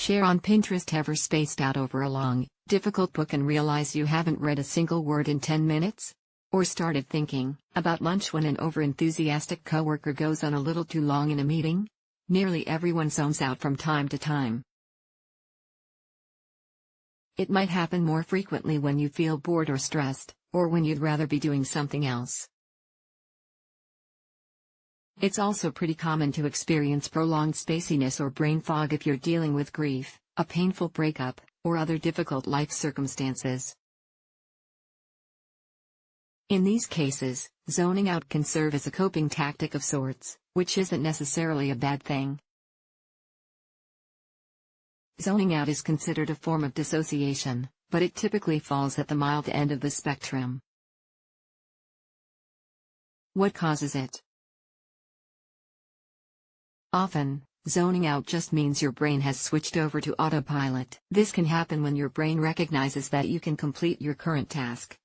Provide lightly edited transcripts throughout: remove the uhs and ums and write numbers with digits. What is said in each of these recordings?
Share on Pinterest. Ever spaced out over a long, difficult book and realize you haven't read a single word in 10 minutes? Or started thinking about lunch when an overenthusiastic coworker goes on a little too long in a meeting? Nearly everyone zones out from time to time. It might happen more frequently when you feel bored or stressed, or when you'd rather be doing something else. It's also pretty common to experience prolonged spaciness or brain fog if you're dealing with grief, a painful breakup, or other difficult life circumstances. In these cases, zoning out can serve as a coping tactic of sorts, which isn't necessarily a bad thing. Zoning out is considered a form of dissociation, but it typically falls at the mild end of the spectrum. What causes it? Often, zoning out just means your brain has switched over to autopilot. This can happen when your brain recognizes that you can complete your current task.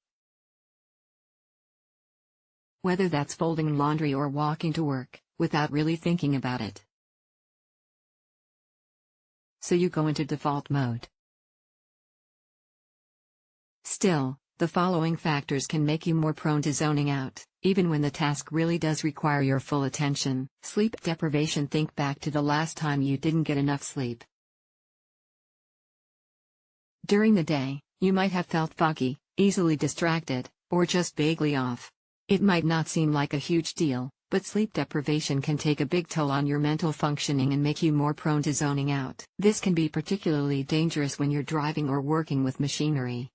Whether that's folding laundry or walking to work, without really thinking about it. So you go into default mode. Still, the following factors can make you more prone to zoning out, even when the task really does require your full attention. Sleep deprivation. Think back to the last time you didn't get enough sleep. During the day, you might have felt foggy, easily distracted, or just vaguely off. It might not seem like a huge deal, but sleep deprivation can take a big toll on your mental functioning and make you more prone to zoning out. This can be particularly dangerous when you're driving or working with machinery.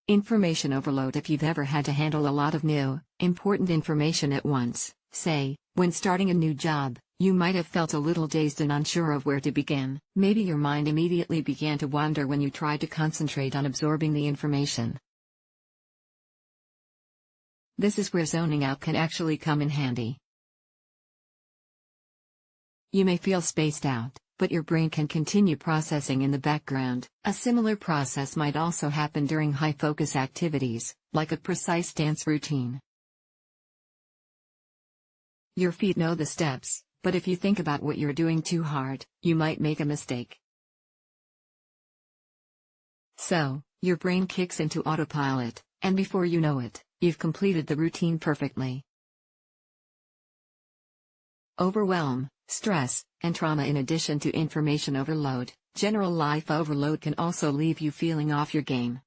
Information overload. If you've ever had to handle a lot of new, important information at once, say, when starting a new job, you might have felt a little dazed and unsure of where to begin. Maybe your mind immediately began to wander when you tried to concentrate on absorbing the information. This is where zoning out can actually come in handy. You may feel spaced out, but your brain can continue processing in the background. A similar process might also happen during high-focus activities, like a precise dance routine. Your feet know the steps, but if you think about what you're doing too hard, you might make a mistake. So, your brain kicks into autopilot, and before you know it, you've completed the routine perfectly. Overwhelm, stress, and trauma. In addition to information overload, general life overload can also leave you feeling off your game.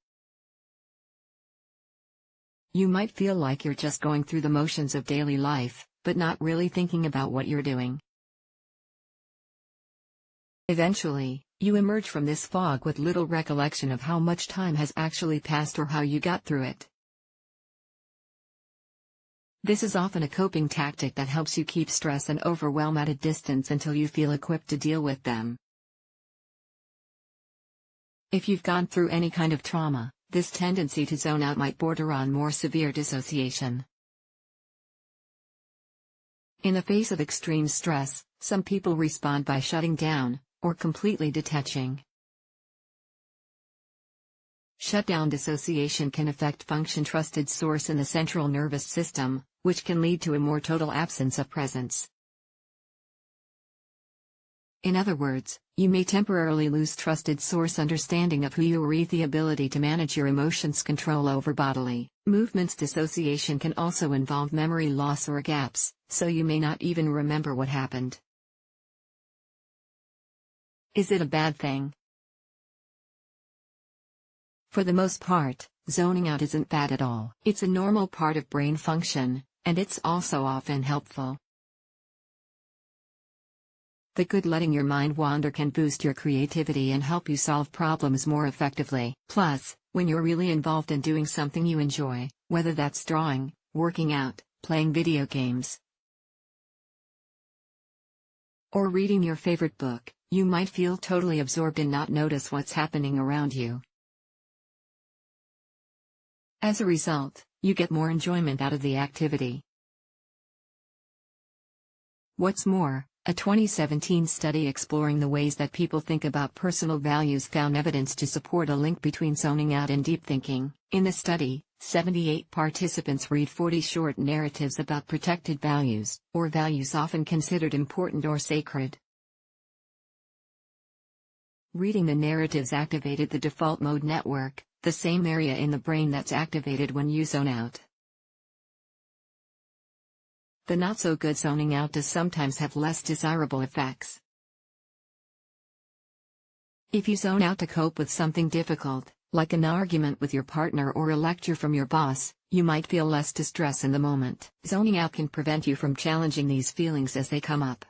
You might feel like you're just going through the motions of daily life, but not really thinking about what you're doing. Eventually, you emerge from this fog with little recollection of how much time has actually passed or how you got through it. This is often a coping tactic that helps you keep stress and overwhelm at a distance until you feel equipped to deal with them. If you've gone through any kind of trauma, this tendency to zone out might border on more severe dissociation. In the face of extreme stress, some people respond by shutting down, or completely detaching. Shutdown dissociation can affect function trusted source in the central nervous system, which can lead to a more total absence of presence. In other words, you may temporarily lose trusted source understanding of who you are, the ability to manage your emotions, control over bodily movements. Dissociation can also involve memory loss or gaps, so you may not even remember what happened. Is it a bad thing? For the most part, zoning out isn't bad at all. It's a normal part of brain function, and it's also often helpful. The good letting your mind wander can boost your creativity and help you solve problems more effectively. Plus, when you're really involved in doing something you enjoy, whether that's drawing, working out, playing video games, or reading your favorite book, you might feel totally absorbed and not notice what's happening around you. As a result, you get more enjoyment out of the activity. What's more, a 2017 study exploring the ways that people think about personal values found evidence to support a link between zoning out and deep thinking. In the study, 78 participants read 40 short narratives about protected values, or values often considered important or sacred. Reading the narratives activated the default mode network, the same area in the brain that's activated when you zone out. The not-so-good zoning out does sometimes have less desirable effects. If you zone out to cope with something difficult, like an argument with your partner or a lecture from your boss, you might feel less distress in the moment. Zoning out can prevent you from challenging these feelings as they come up.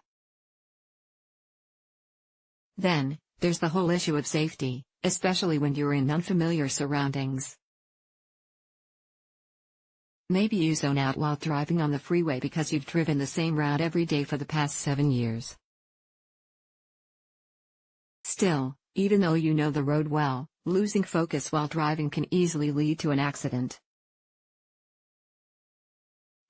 Then, there's the whole issue of safety, especially when you're in unfamiliar surroundings. Maybe you zone out while driving on the freeway because you've driven the same route every day for the past 7 years. Still, even though you know the road well, losing focus while driving can easily lead to an accident.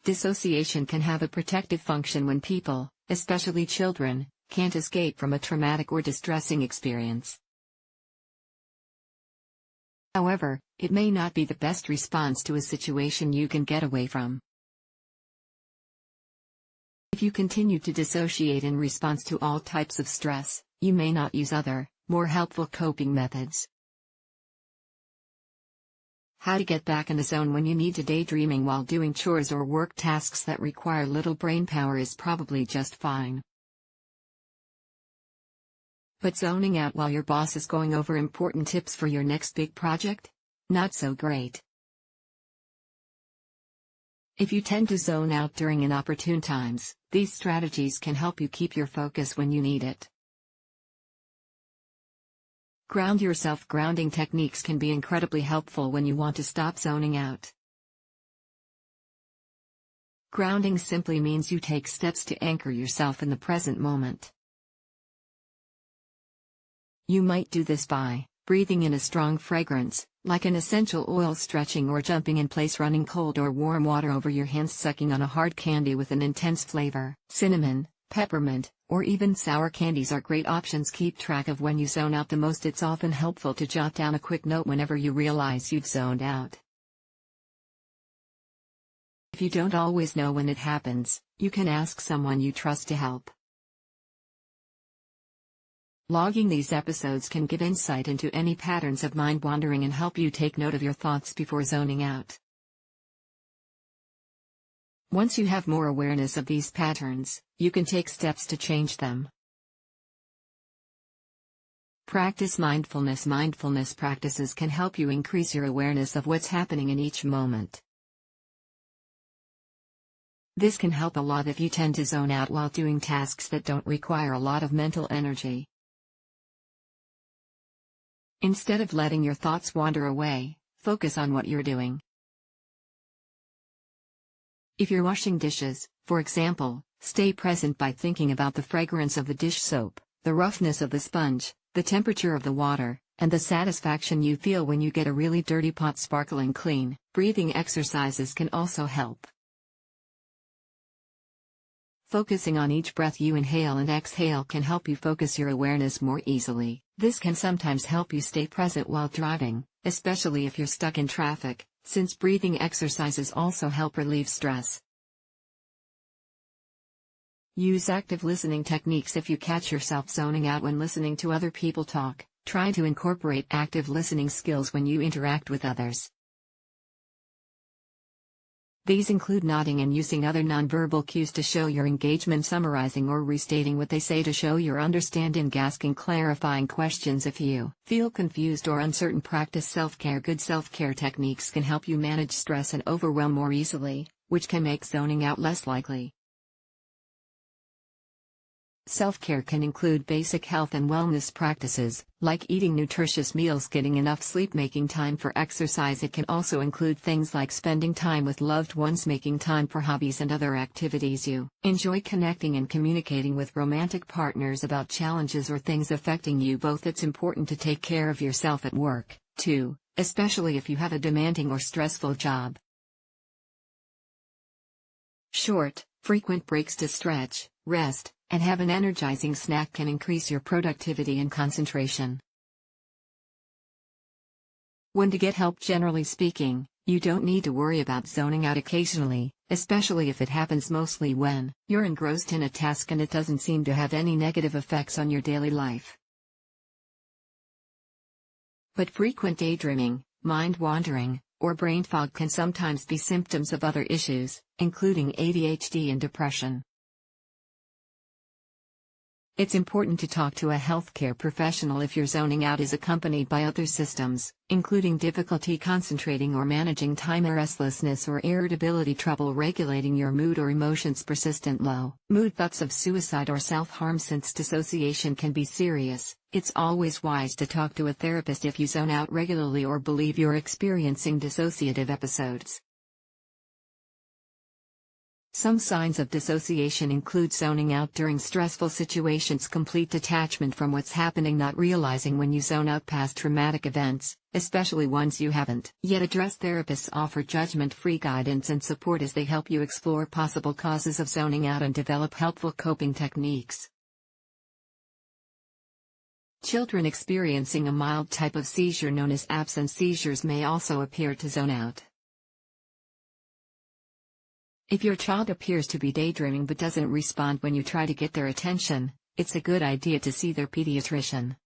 Dissociation can have a protective function when people, especially children, can't escape from a traumatic or distressing experience. However, it may not be the best response to a situation you can get away from. If you continue to dissociate in response to all types of stress, you may not use other, more helpful coping methods. How to get back in the zone when you need to. Daydreaming while doing chores or work tasks that require little brain power is probably just fine. But zoning out while your boss is going over important tips for your next big project? Not so great. If you tend to zone out during inopportune times, these strategies can help you keep your focus when you need it. Ground yourself. Grounding techniques can be incredibly helpful when you want to stop zoning out. Grounding simply means you take steps to anchor yourself in the present moment. You might do this by breathing in a strong fragrance, like an essential oil, stretching or jumping in place, running cold or warm water over your hands, sucking on a hard candy with an intense flavor. Cinnamon, peppermint, or even sour candies are great options. Keep track of when you zone out the most. It's often helpful to jot down a quick note whenever you realize you've zoned out. If you don't always know when it happens, you can ask someone you trust to help. Logging these episodes can give insight into any patterns of mind wandering and help you take note of your thoughts before zoning out. Once you have more awareness of these patterns, you can take steps to change them. Practice mindfulness. Mindfulness practices can help you increase your awareness of what's happening in each moment. This can help a lot if you tend to zone out while doing tasks that don't require a lot of mental energy. Instead of letting your thoughts wander away, focus on what you're doing. If you're washing dishes, for example, stay present by thinking about the fragrance of the dish soap, the roughness of the sponge, the temperature of the water, and the satisfaction you feel when you get a really dirty pot sparkling clean. Breathing exercises can also help. Focusing on each breath you inhale and exhale can help you focus your awareness more easily. This can sometimes help you stay present while driving, especially if you're stuck in traffic, since breathing exercises also help relieve stress. Use active listening techniques. If you catch yourself zoning out when listening to other people talk, try to incorporate active listening skills when you interact with others. These include nodding and using other nonverbal cues to show your engagement, summarizing or restating what they say to show your understanding, asking clarifying questions if you feel confused or uncertain. Practice self-care. Good self-care techniques can help you manage stress and overwhelm more easily, which can make zoning out less likely. Self-care can include basic health and wellness practices, like eating nutritious meals, getting enough sleep, making time for exercise. It can also include things like spending time with loved ones, making time for hobbies and other activities you enjoy, connecting and communicating with romantic partners about challenges or things affecting you both. It's important to take care of yourself at work, too, especially if you have a demanding or stressful job. Short, frequent breaks to stretch, rest, and have an energizing snack can increase your productivity and concentration. When to get help. Generally speaking, you don't need to worry about zoning out occasionally, especially if it happens mostly when you're engrossed in a task and it doesn't seem to have any negative effects on your daily life. But frequent daydreaming, mind wandering, or brain fog can sometimes be symptoms of other issues, including ADHD and depression. It's important to talk to a healthcare professional if your zoning out is accompanied by other symptoms, including difficulty concentrating or managing time, restlessness or irritability, trouble regulating your mood or emotions, persistent low mood, thoughts of suicide or self-harm. Since dissociation can be serious, it's always wise to talk to a therapist if you zone out regularly or believe you're experiencing dissociative episodes. Some signs of dissociation include zoning out during stressful situations, complete detachment from what's happening, not realizing when you zone out past traumatic events, especially ones you haven't yet addressed. Therapists offer judgment-free guidance and support as they help you explore possible causes of zoning out and develop helpful coping techniques. Children experiencing a mild type of seizure known as absence seizures may also appear to zone out. If your child appears to be daydreaming but doesn't respond when you try to get their attention, it's a good idea to see their pediatrician.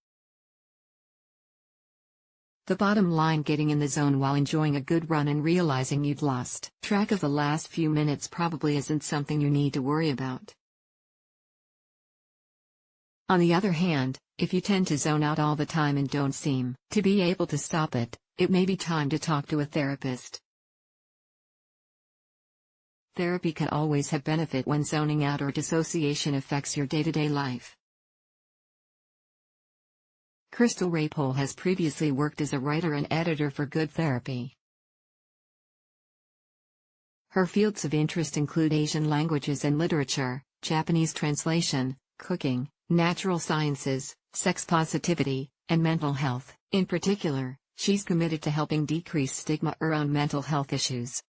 The bottom line: getting in the zone while enjoying a good run and realizing you'd lost track of the last few minutes probably isn't something you need to worry about. On the other hand, if you tend to zone out all the time and don't seem to be able to stop it, it may be time to talk to a therapist. Therapy can always have benefit when zoning out or dissociation affects your day-to-day life. Crystal Rapole has previously worked as a writer and editor for Good Therapy. Her fields of interest include Asian languages and literature, Japanese translation, cooking, natural sciences, sex positivity, and mental health. In particular, she's committed to helping decrease stigma around mental health issues.